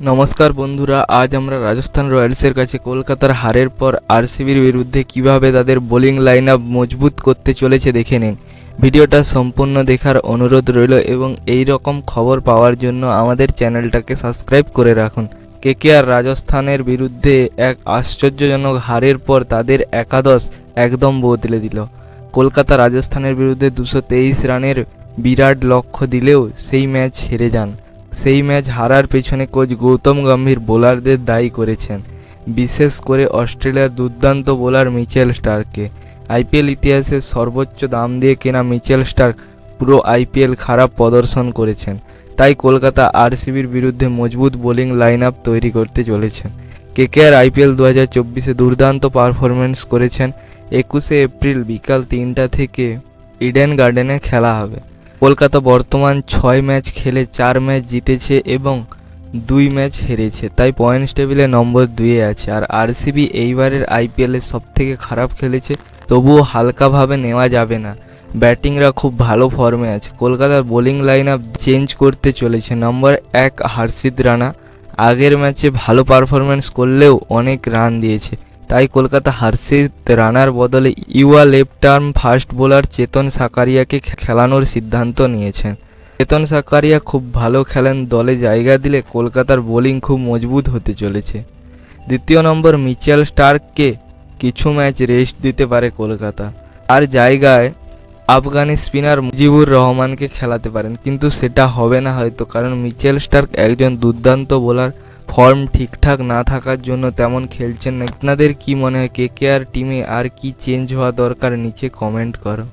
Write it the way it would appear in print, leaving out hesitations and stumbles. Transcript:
নমস্কার বন্ধুরা, আজ আমরা রাজস্থান রয়্যালসের কাছে কলকাতার হারের পর আরসিবির বিরুদ্ধে কিভাবে তাদের বোলিং লাইন আপ মজবুত করতে চলেছে দেখে নিন। ভিডিওটা সম্পূর্ণ দেখার অনুরোধ রইল এবং এই রকম খবর পাওয়ার জন্য আমাদের চ্যানেলটাকে সাবস্ক্রাইব করে রাখুন। কেকেআর রাজস্থানের বিরুদ্ধে এক আশ্চর্যজনক হারের পর তাদের একাদশ একদম বদলে দিল। কলকাতা রাজস্থানের বিরুদ্ধে 223 রানের বিরাট লক্ষ্য দিলেও সেই ম্যাচ হেরে যান। সেই ম্যাচ হারার পেছনে কোচ গৌতম গম্ভীর বোলারদের দায়ী করেছেন, বিশেষ করে অস্ট্রেলিয়ার দুর্দান্ত বোলার মিচেল স্টার্ককে। আইপিএল ইতিহাসে সর্বোচ্চ দাম দিয়ে কেনা মিচেল স্টার্ক পুরো আইপিএল খারাপ প্রদর্শন করেছেন। তাই কলকাতা আরসিবির বিরুদ্ধে মজবুত বোলিং লাইন আপ তৈরি করতে চলেছেন। কেকেআর আইপিএল 2024-এ দুর্দান্ত পারফরমেন্স করেছেন। 21শে এপ্রিল বিকাল 3টা থেকে ইডেন গার্ডেনে খেলা হবে। কলকাতা বর্তমান 6 ম্যাচ খেলে 4 ম্যাচ জিতেছে এবং 2 ম্যাচ হেরেছে, তাই পয়েন্টস টেবিলে নম্বর 2-এ আছে। আর আরসিবি এইবারের আইপিএলে সবথেকে খারাপ খেলেছে, তবুও হালকাভাবে নেওয়া যাবে না। ব্যাটিংরা খুব ভালো ফর্মে আছে। কলকাতার বোলিং লাইন আপ চেঞ্জ করতে চলেছে। নম্বর 1 হর্ষিত রানা আগের ম্যাচে ভালো পারফরমেন্স করলেও অনেক রান দিয়েছে, তাই কলকাতা হর্ষিত রানার বদলে ইউয়া লেফট আর্ম ফাস্ট বোলার চেতন সাকারিয়াকে খেলানোর সিদ্ধান্ত নিয়েছেন। চেতন সাকারিয়া খুব ভালো খেলেন, দলে জায়গা দিলে কলকাতার বোলিং খুব মজবুত হতে চলেছে। দ্বিতীয় নম্বর মিচেল স্টার্ককে কিছু ম্যাচ রেস্ট দিতে পারে কলকাতা, আর জায়গায় আফগানি স্পিনার মুজিবুর রহমানকে খেলাতে পারেন, কিন্তু সেটা হবে না হয়তো, কারণ মিচেল স্টার্ক একজন দুর্দান্ত বোলার। ফর্ম ঠিকঠাক না থাকার জন্য তেমন খেলছেন না। আপনাদের কি মনে হয় কেকেআর টিমে আর কি চেঞ্জ হওয়া দরকার? নিচে কমেন্ট করো।